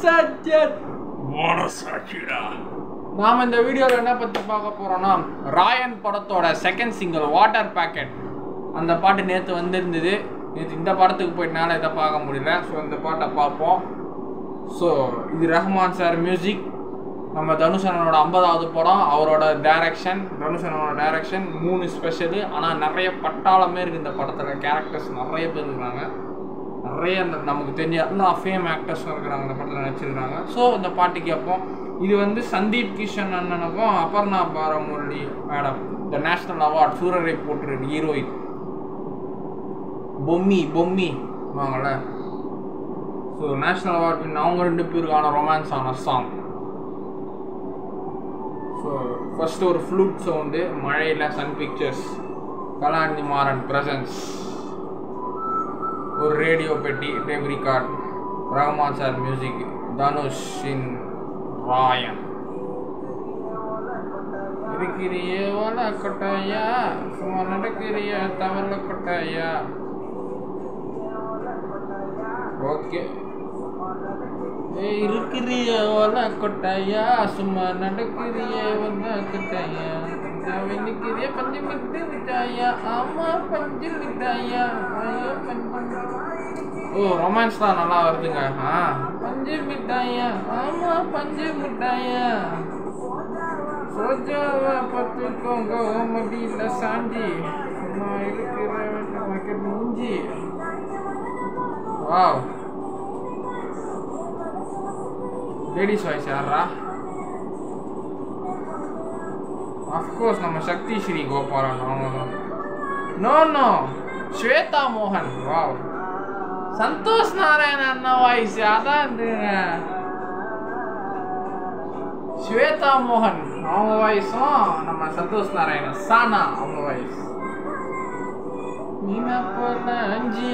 மனசாட்சியர் மனசாட்சிடா. நாம் இந்த வீடியோவில் என்ன பற்றி பார்க்க போகிறோன்னா, ராயன் படத்தோட செகண்ட் சிங்கிள் வாட்டர் பேக்கெட். அந்த பாட்டு நேற்று வந்திருந்தது. நேற்று இந்த படத்துக்கு போயிட்டனால இதை பார்க்க முடியல. ஸோ இந்த பாட்டை பார்ப்போம். ஸோ இது ரஹ்மான் சார் மியூசிக். நம்ம தனுஷனோட 50வது படம், அவரோட டைரக்ஷன், தனுஷனோட டைரக்ஷன். 3 ஸ்பெஷலு. ஆனால் நிறைய பட்டாளமே இருக்குது இந்த படத்தில். கேரக்டர்ஸ் நிறைய பேர் இருக்கிறாங்க. நிறைய நமக்கு தெரிஞ்ச எல்லா ஃபேம் ஆக்டர்ஸும் இருக்கிறாங்க இந்த படத்தில் நடிச்சிருக்கிறாங்க. ஸோ இந்த பாட்டு கேட்போம். இது வந்து சந்தீப் கிஷன் அண்ணனுக்கும் Aparna Balamurali madam the national award Soorarai Pottru heroine Bommi வாங்கல. ஸோ நேஷ்னல் அவார்ட் வின் அவங்க 2 பேருக்கான ரொமான்ஸ் ஆன சாங். ஸோ ஃபர்ஸ்ட் ஒரு ஃப்ளூட் சவுண்டு மழையில், Sun Pictures, Kalanithi Maran presents, ஒரு ரேடியோ பெட்டி, tape record, Rahman sir music, தனுஷின் ராயன். இருக்கிறிய வள கொட்டையா, சும்மா நடக்கிறிய தவள கொட்டையா. ஓகே. இருக்கிறிய வள கொட்டையா, சும்மா நடக்கிறிய வந்த கொட்டையா, நிற்கிறிய பஞ்சு மிட்டு மிட்டாயா, ஆமா பஞ்சு மிட்டாயா, ஐயோ பஞ்சு. ஓ ரொமான்ஸ் தான் நல்லா வருதுங்க. பஞ்சு மிட்டாயா, ஆமா பஞ்சு மிட்டாயா, சோஜாவை பார்த்துக்கோங்க மடியில் சாஞ்சி, சும்மா இருக்கிற மூஞ்சி. வாவ். லேடிஸ் வாய்ஸ் யாரா? அஃப்கோர்ஸ் நம்ம சக்தி ஸ்ரீ கோபாலன் அவங்க தான். நோ ஸ்வேதா மோகன். வாவ். சந்தோஷ் நாராயண் அண்ணா வாய்ஸ் அதான் இருந்துங்க. ஸ்வேதா மோகன் அவங்க வாய்ஸும் நம்ம சந்தோஷ் நாராயணன் சானா அவங்க வாய்ஸ். மீனா போல அஞ்சு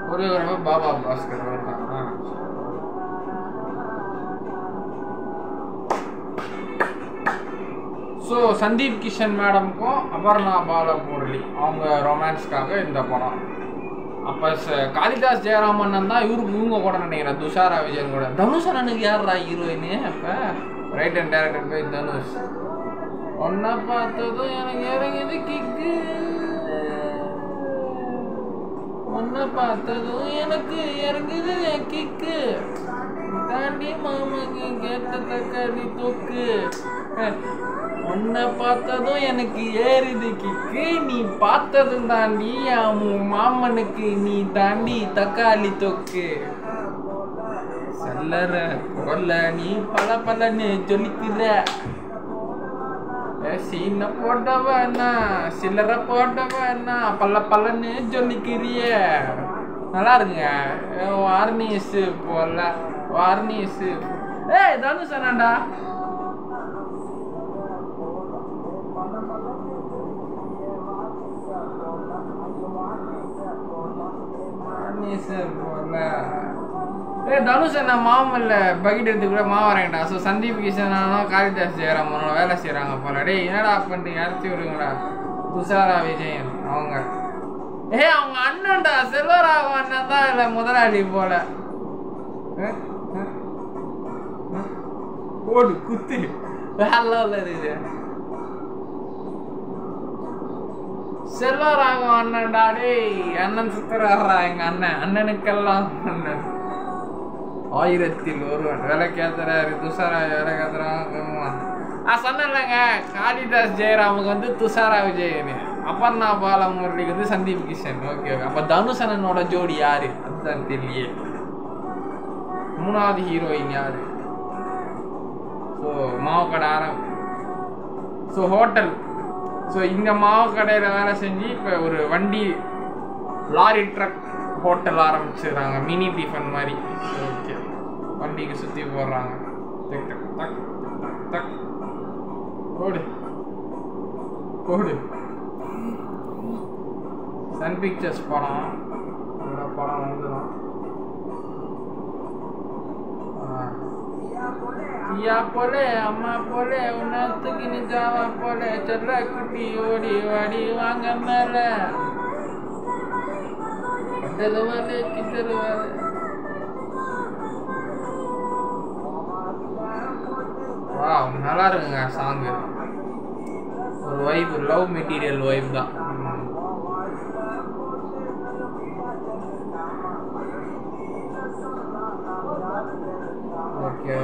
கொரியோகிராஃபர் பாபா பாஸ்கர் தான். ஸோ சந்தீப் கிஷன் மேடமுக்கும் அபர்ணா பாலமுரளி அவங்க ரொமான்ஸ்க்காக இந்த படம். அப்போ காளிதாஸ் ஜெயராமன் தான் இவங்க கூட நினைக்கிறேன், துஷாரா விஜயன் கூட. தனுஷ் அண்ணனுக்கு யாரா ஹீரோயினு? அப்போ write and director by Dhanush. ஒன்றை பார்த்ததும் எனக்கு இறங்குது கிக்கு, ஒன்றை பார்த்ததும் எனக்கு இறங்குது கிக்கு, தாண்டி மாமாக்கு கேட்ட தக்காளி தொக்கு. உன்னை பார்த்ததும் எனக்கு ஏறுது கிக்கு, நீ பார்த்ததும் தாண்டி மாமனுக்கு நீ தாண்டி தக்காளி தொக்கு. செல்லற கொல்ல நீ பல பலன்னு சொல்லிக்கிற, சீன போட்டவனா சில்லற போட்டவனா பல்ல பல்லன்னு சொல்லிக்கிறிய. நல்லா இருக்குங்க. வார்னிஸ் போல வார்னிஸ். ஏய் தனுஷ் அண்ணாடா. போல தனுஷ் அண்ணா மாமல்ல பக்கெட் எடுத்து கூட மாவரேன்டா. ஸோ சந்தீப் கிஷனானோ காளிதாஸ் ஜெயராமனோ வேலை செய்கிறாங்க போல. டே என்னடா பண்ணிட்டு அரைச்சி விடுங்கடா. துஷாரா விஜயன் அவங்க அவங்க அண்ணன்டா, செல்வராக அண்ணன் தான் இல்லை முதலாளி போல. போடு குத்து வேலை இருக்குது. செல்வராக அண்ணன்டா. டேய் அண்ணன் சுத்தராடுறா எங்க அண்ணன். அண்ணனுக்கெல்லாம் அண்ணன் 1000ல் ஒருவன் வேலை கேத்துறாரு. துஷாரா வேலை கேத்துறாங்க. சொன்னேன்லங்க, காளிதாஸ் ஜெயராமுக்கு வந்து துஷாரா விஜயன், அபர்ணா பாலமுரளிக்கு வந்து சந்தீப் கிஷன். ஓகே. அப்போ தனுஷ் அண்ணனோட ஜோடி யாரு? அதுதான் தெரியலையே. 3வது ஹீரோயின் யாரு? ஸோ மாவு கடை ஸோ ஹோட்டல். ஸோ இந்த மாவு கடையில் வேலை செஞ்சு இப்போ ஒரு வண்டி லாரி ட்ரக் ஹோட்டல் ஆரம்பிச்சிடுறாங்க, மினி டிஃபன் மாதிரி. ஓகே. வண்டிக்கு சுற்றி போடுறாங்க. டக் டக் டக் டக் டக் போடு போடு. சன் பிக்சர்ஸ் படம் வந்துடும். ஐயா போல அம்மா போல உன்னத்துக்கு நீ ஜாவா போல செல்ல குட்டி ஓடி வாடி வாங்க மேல தருவாரு கிட்டருவாரு. வாவ், நல்லா இருக்குங்க சாங்கு. ஒரு வைப், லவ் மெட்டீரியல் வைப் தான். ஓகே,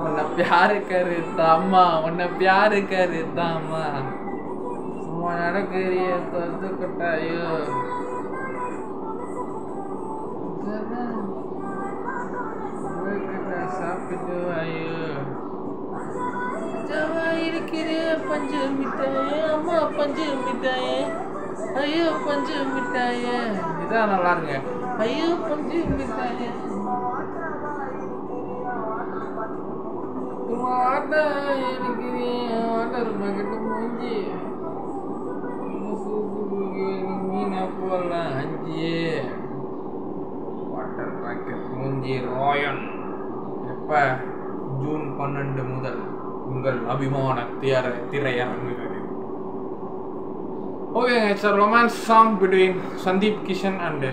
உன்னை பியாரு கருத்தாம்மா, உன்னை பியாரு கருத்தாம்மா, சும்மா நடக்கிறிய தொத்து கொட்டாயோ, சாப்பிட்டு வாயோ, இருக்கிறே பஞ்சு மிட்டாயே, அம்மா பஞ்சு மிட்டாயே, ஐயோ பஞ்சு மிட்டாயே. இதான் நல்லா இருங்க. ஐயோ பஞ்சு மிட்டாயே, வாட்டர் பாக்கெட்டு மூஞ்சி மீனை போடலாம் அஞ்சு வாட்டர் பாக்கெட் மூஞ்சி ராயன். எப்போ? ஜூன் 12 முதல் உங்கள் அபிமான திரையரங்குகளில். ஓகேங்க, it's a romance song between Sandeep Kishan and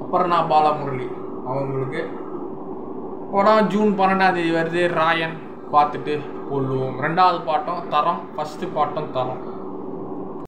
Aparna Balamurali அவங்களுக்கு. படம் ஜூன் 12 வருது. ராயன் பார்த்துட்டு கொள்ளுவோம். 2வது பாட்டம் தரம், ஃபஸ்ட்டு பாட்டம் தரம்.